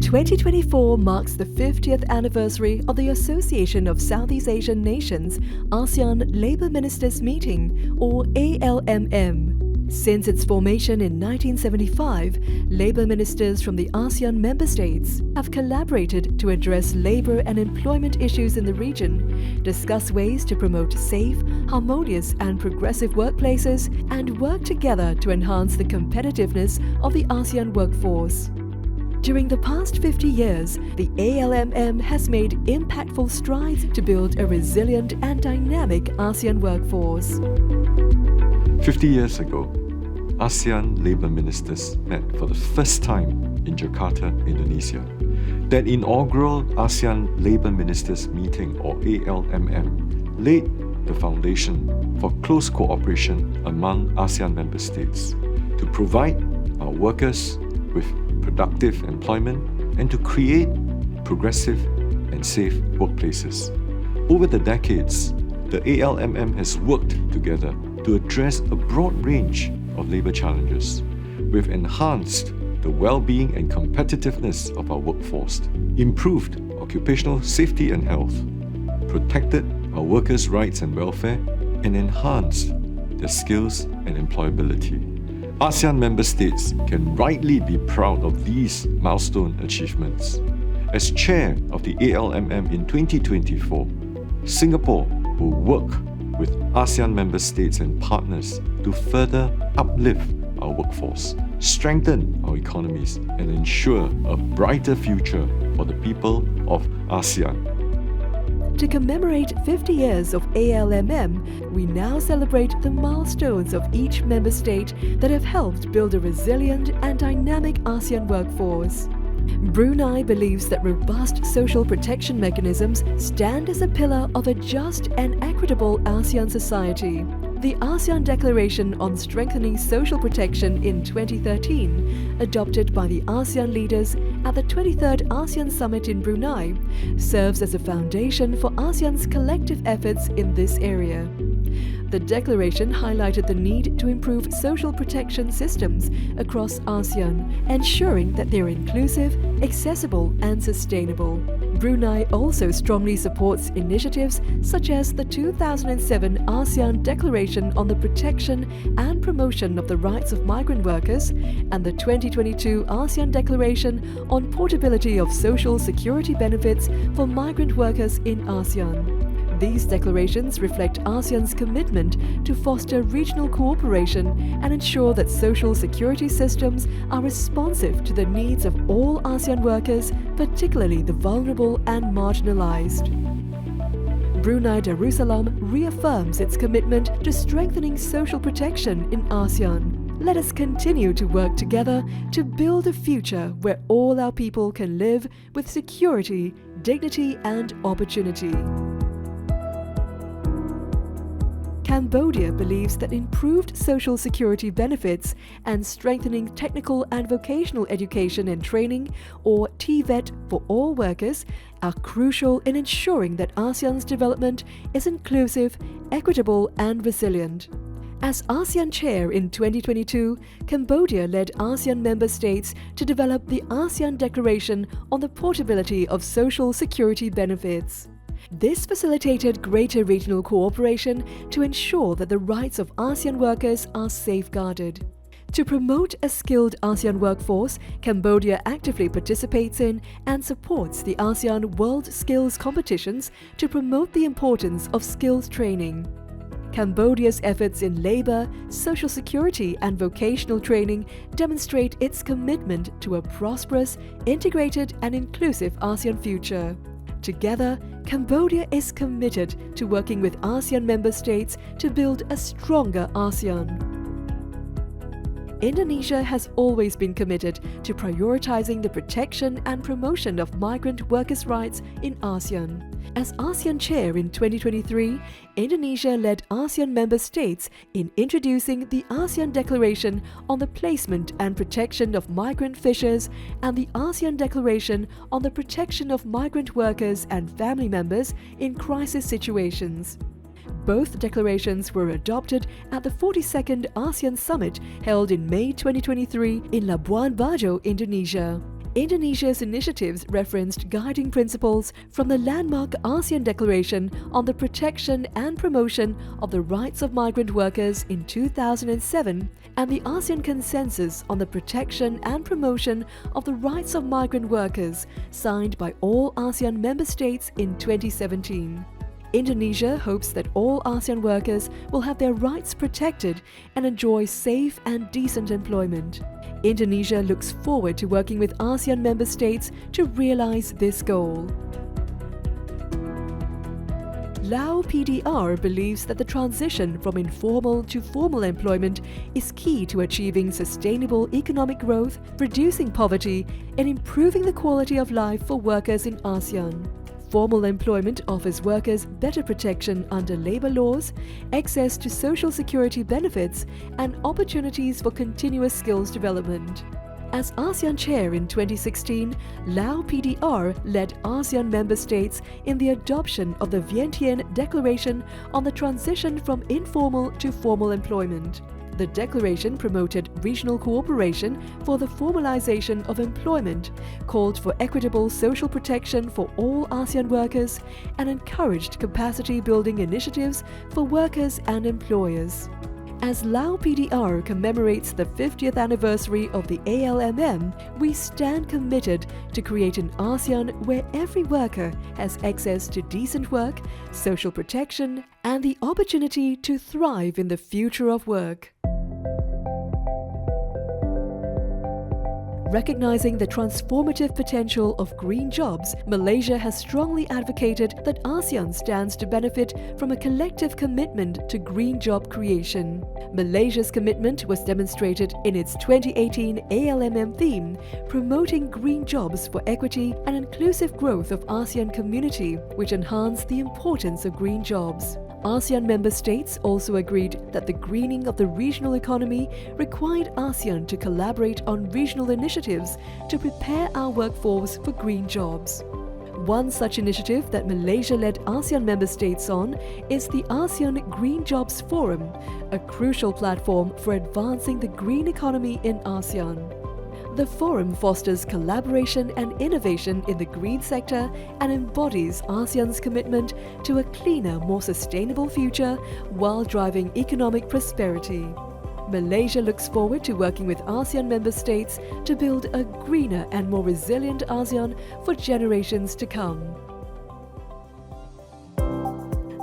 2024 marks the 50th anniversary of the Association of Southeast Asian Nations ASEAN Labour Ministers Meeting, or ALMM. Since its formation in 1975, labour ministers from the ASEAN member states have collaborated to address labour and employment issues in the region, discuss ways to promote safe, harmonious and progressive workplaces, and work together to enhance the competitiveness of the ASEAN workforce. During the past 50 years, the ALMM has made impactful strides to build a resilient and dynamic ASEAN workforce. 50 years ago, ASEAN Labour Ministers met for the first time in Jakarta, Indonesia. That inaugural ASEAN Labour Ministers Meeting, or ALMM, laid the foundation for close cooperation among ASEAN member states to provide our workers with productive employment and to create progressive and safe workplaces. Over the decades, the ALMM has worked together to address a broad range of labour challenges. We've enhanced the well-being and competitiveness of our workforce, improved occupational safety and health, protected our workers' rights and welfare, and enhanced their skills and employability. ASEAN member states can rightly be proud of these milestone achievements. As chair of the ALMM in 2024, Singapore will work with ASEAN member states and partners to further uplift our workforce, strengthen our economies, and ensure a brighter future for the people of ASEAN. To commemorate 50 years of ALMM, we now celebrate the milestones of each member state that have helped build a resilient and dynamic ASEAN workforce. Brunei believes that robust social protection mechanisms stand as a pillar of a just and equitable ASEAN society. The ASEAN Declaration on Strengthening Social Protection in 2013, adopted by the ASEAN leaders at the 23rd ASEAN Summit in Brunei, serves as a foundation for ASEAN's collective efforts in this area. The declaration highlighted the need to improve social protection systems across ASEAN, ensuring that they are inclusive, accessible and sustainable. Brunei also strongly supports initiatives such as the 2007 ASEAN Declaration on the Protection and Promotion of the Rights of Migrant Workers and the 2022 ASEAN Declaration on Portability of Social Security Benefits for Migrant Workers in ASEAN. These declarations reflect ASEAN's commitment to foster regional cooperation and ensure that social security systems are responsive to the needs of all ASEAN workers, particularly the vulnerable and marginalized. Brunei Darussalam reaffirms its commitment to strengthening social protection in ASEAN. Let us continue to work together to build a future where all our people can live with security, dignity and opportunity. Cambodia believes that improved social security benefits and strengthening technical and vocational education and training, or TVET, for all workers are crucial in ensuring that ASEAN's development is inclusive, equitable and resilient. As ASEAN Chair in 2022, Cambodia led ASEAN member states to develop the ASEAN Declaration on the Portability of Social Security Benefits. This facilitated greater regional cooperation to ensure that the rights of ASEAN workers are safeguarded. To promote a skilled ASEAN workforce, Cambodia actively participates in and supports the ASEAN World Skills Competitions to promote the importance of skills training. Cambodia's efforts in labour, social security and vocational training demonstrate its commitment to a prosperous, integrated and inclusive ASEAN future. Together, Cambodia is committed to working with ASEAN member states to build a stronger ASEAN. Indonesia has always been committed to prioritizing the protection and promotion of migrant workers' rights in ASEAN. As ASEAN Chair in 2023, Indonesia led ASEAN member states in introducing the ASEAN Declaration on the Placement and Protection of Migrant Fishers and the ASEAN Declaration on the Protection of Migrant Workers and Family Members in Crisis Situations. Both declarations were adopted at the 42nd ASEAN Summit held in May 2023 in Labuan Bajo, Indonesia. Indonesia's initiatives referenced guiding principles from the landmark ASEAN Declaration on the Protection and Promotion of the Rights of Migrant Workers in 2007 and the ASEAN Consensus on the Protection and Promotion of the Rights of Migrant Workers, signed by all ASEAN member states in 2017. Indonesia hopes that all ASEAN workers will have their rights protected and enjoy safe and decent employment. Indonesia looks forward to working with ASEAN member states to realize this goal. Lao PDR believes that the transition from informal to formal employment is key to achieving sustainable economic growth, reducing poverty, and improving the quality of life for workers in ASEAN. Formal employment offers workers better protection under labour laws, access to social security benefits, and opportunities for continuous skills development. As ASEAN Chair in 2016, Lao PDR led ASEAN member states in the adoption of the Vientiane Declaration on the transition from informal to formal employment. The declaration promoted regional cooperation for the formalization of employment, called for equitable social protection for all ASEAN workers, and encouraged capacity-building initiatives for workers and employers. As Lao PDR commemorates the 50th anniversary of the ALMM, we stand committed to create an ASEAN where every worker has access to decent work, social protection, and the opportunity to thrive in the future of work. Recognizing the transformative potential of green jobs, Malaysia has strongly advocated that ASEAN stands to benefit from a collective commitment to green job creation. Malaysia's commitment was demonstrated in its 2018 ALMM theme, promoting green jobs for equity and inclusive growth of ASEAN community, which enhanced the importance of green jobs. ASEAN member states also agreed that the greening of the regional economy required ASEAN to collaborate on regional initiatives to prepare our workforce for green jobs. One such initiative that Malaysia led ASEAN member states on is the ASEAN Green Jobs Forum, a crucial platform for advancing the green economy in ASEAN. The forum fosters collaboration and innovation in the green sector and embodies ASEAN's commitment to a cleaner, more sustainable future while driving economic prosperity. Malaysia looks forward to working with ASEAN member states to build a greener and more resilient ASEAN for generations to come.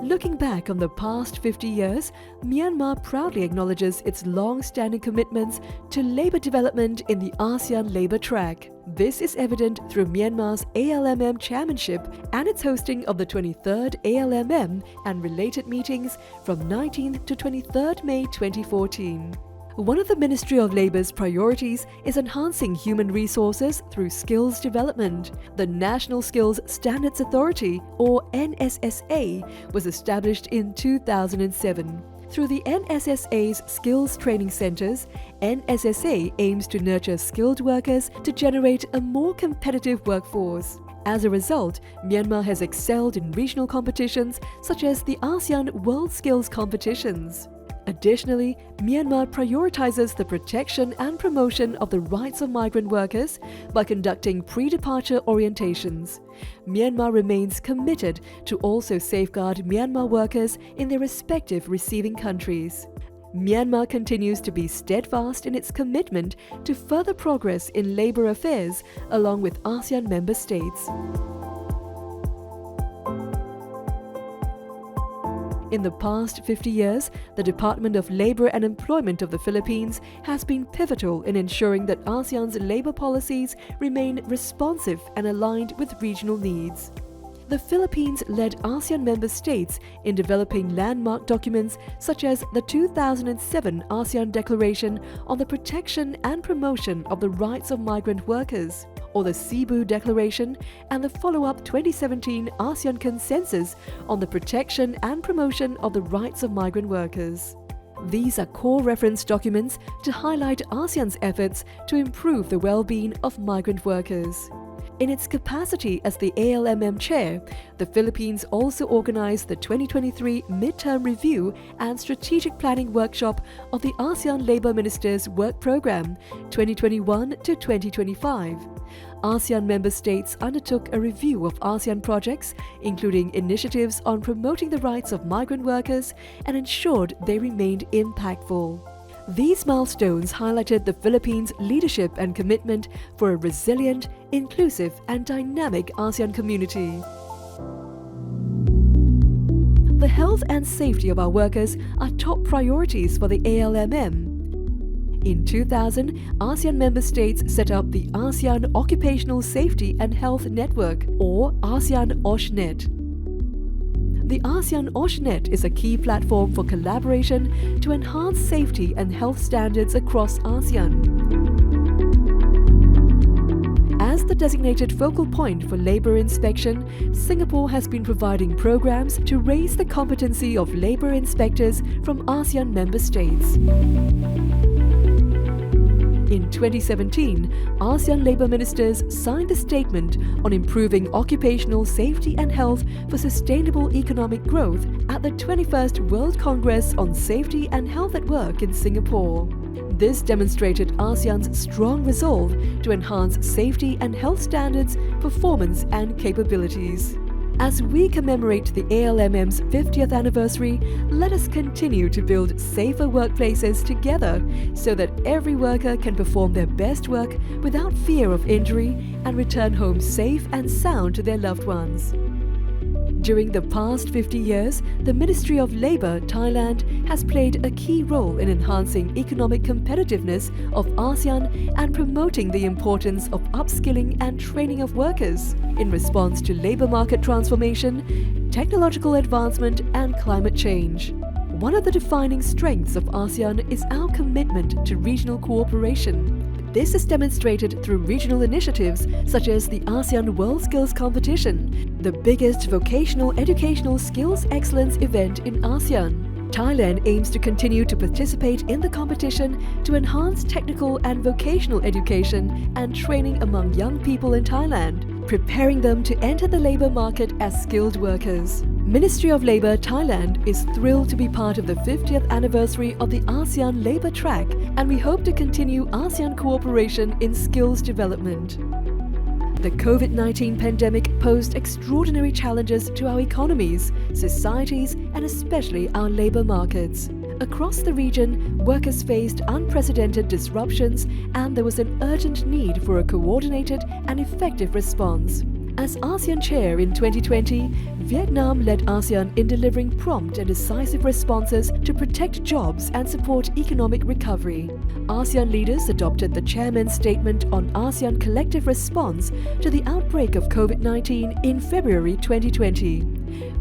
Looking back on the past 50 years, Myanmar proudly acknowledges its long-standing commitments to labour development in the ASEAN labour track. This is evident through Myanmar's ALMM chairmanship and its hosting of the 23rd ALMM and related meetings from 19th to 23rd May 2014. One of the Ministry of Labour's priorities is enhancing human resources through skills development. The National Skills Standards Authority, or NSSA, was established in 2007. Through the NSSA's Skills Training Centres, NSSA aims to nurture skilled workers to generate a more competitive workforce. As a result, Myanmar has excelled in regional competitions such as the ASEAN World Skills Competitions. Additionally, Myanmar prioritizes the protection and promotion of the rights of migrant workers by conducting pre-departure orientations. Myanmar remains committed to also safeguard Myanmar workers in their respective receiving countries. Myanmar continues to be steadfast in its commitment to further progress in labour affairs along with ASEAN member states. In the past 50 years, the Department of Labour and Employment of the Philippines has been pivotal in ensuring that ASEAN's labour policies remain responsive and aligned with regional needs. The Philippines led ASEAN member states in developing landmark documents such as the 2007 ASEAN Declaration on the Protection and Promotion of the Rights of Migrant Workers, or the Cebu Declaration, and the follow-up 2017 ASEAN Consensus on the Protection and Promotion of the Rights of Migrant Workers. These are core reference documents to highlight ASEAN's efforts to improve the well-being of migrant workers. In its capacity as the ALMM Chair, the Philippines also organized the 2023 Midterm Review and Strategic Planning Workshop of the ASEAN Labour Ministers Work Programme 2021 to 2025. ASEAN member states undertook a review of ASEAN projects, including initiatives on promoting the rights of migrant workers, and ensured they remained impactful. These milestones highlighted the Philippines' leadership and commitment for a resilient, inclusive and dynamic ASEAN community. The health and safety of our workers are top priorities for the ALMM. In 2000, ASEAN member states set up the ASEAN Occupational Safety and Health Network, or ASEAN OSHNet. The ASEAN OSHNet is a key platform for collaboration to enhance safety and health standards across ASEAN. As the designated focal point for labour inspection, Singapore has been providing programs to raise the competency of labour inspectors from ASEAN member states. In 2017, ASEAN Labour Ministers signed a statement on improving occupational safety and health for sustainable economic growth at the 21st World Congress on Safety and Health at Work in Singapore. This demonstrated ASEAN's strong resolve to enhance safety and health standards, performance and capabilities. As we commemorate the ALMM's 50th anniversary, let us continue to build safer workplaces together so that every worker can perform their best work without fear of injury and return home safe and sound to their loved ones. During the past 50 years, the Ministry of Labour, Thailand, has played a key role in enhancing economic competitiveness of ASEAN and promoting the importance of upskilling and training of workers in response to labour market transformation, technological advancement and climate change. One of the defining strengths of ASEAN is our commitment to regional cooperation. This is demonstrated through regional initiatives such as the ASEAN World Skills Competition, the biggest vocational educational skills excellence event in ASEAN. Thailand aims to continue to participate in the competition to enhance technical and vocational education and training among young people in Thailand, preparing them to enter the labour market as skilled workers. Ministry of Labour Thailand is thrilled to be part of the 50th anniversary of the ASEAN Labour Track, and we hope to continue ASEAN cooperation in skills development. The COVID-19 pandemic posed extraordinary challenges to our economies, societies, and especially our labour markets. Across the region, workers faced unprecedented disruptions, and there was an urgent need for a coordinated and effective response. As ASEAN Chair in 2020, Vietnam led ASEAN in delivering prompt and decisive responses to protect jobs and support economic recovery. ASEAN leaders adopted the Chairman's statement on ASEAN collective response to the outbreak of COVID-19 in February 2020.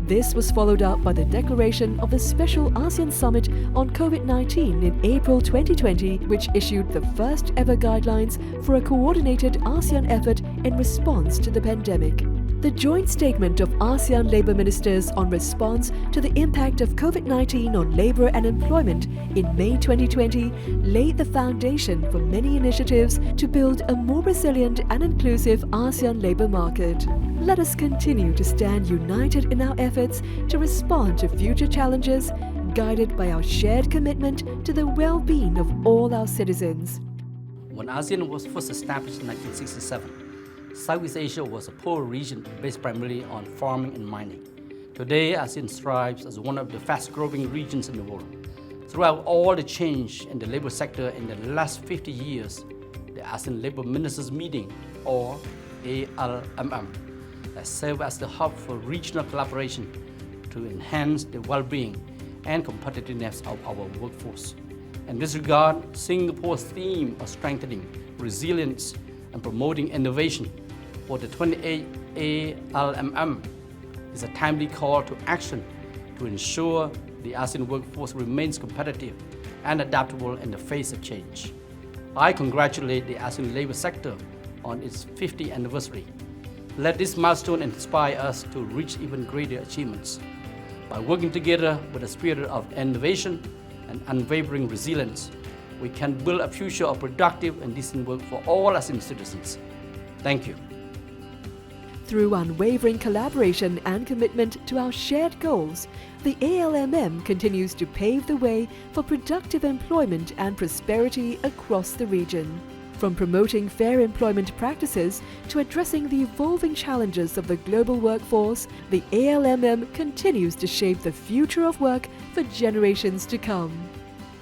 This was followed up by the declaration of the Special ASEAN Summit on COVID-19 in April 2020, which issued the first ever guidelines for a coordinated ASEAN effort in response to the pandemic. The joint statement of ASEAN Labour Ministers on response to the impact of COVID-19 on labour and employment in May 2020 laid the foundation for many initiatives to build a more resilient and inclusive ASEAN labour market. Let us continue to stand united in our efforts to respond to future challenges, guided by our shared commitment to the well-being of all our citizens. When ASEAN was first established in 1967, Southeast Asia was a poor region based primarily on farming and mining. Today, ASEAN strives as one of the fast-growing regions in the world. Throughout all the change in the labor sector in the last 50 years, the ASEAN Labour Ministers Meeting, or ALMM, has served as the hub for regional collaboration to enhance the well-being and competitiveness of our workforce. In this regard, Singapore's theme of strengthening resilience and promoting innovation for the 28th ALMM is a timely call to action to ensure the ASEAN workforce remains competitive and adaptable in the face of change. I congratulate the ASEAN labour sector on its 50th anniversary. Let this milestone inspire us to reach even greater achievements. By working together with a spirit of innovation and unwavering resilience, we can build a future of productive and decent work for all ASEAN citizens. Thank you. Through unwavering collaboration and commitment to our shared goals, the ALMM continues to pave the way for productive employment and prosperity across the region. From promoting fair employment practices to addressing the evolving challenges of the global workforce, the ALMM continues to shape the future of work for generations to come.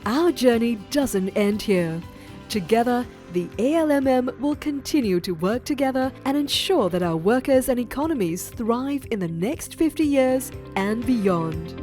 Our journey doesn't end here. Together, the ALMM will continue to work together and ensure that our workers and economies thrive in the next 50 years and beyond.